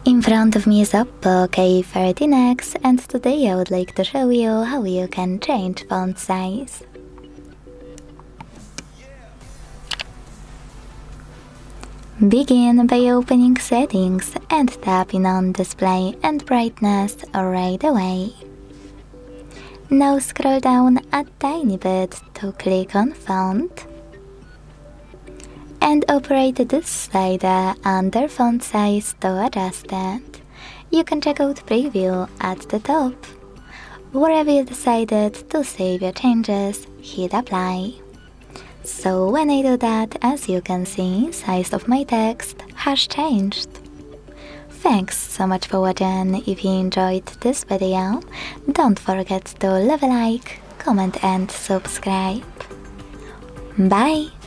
In front of me is OPPO K13x, and today I would like to show you how you can change font size. Begin by opening Settings and tapping on Display and Brightness right away. Now scroll down a tiny bit to click on Font and operate this slider under font size to adjust it. You can check out Preview at the top. Wherever you decided to save your changes, hit Apply. So when I do that, as you can see, size of my text has changed. Thanks so much for watching. If you enjoyed this video, don't forget to leave a like, comment and subscribe. Bye!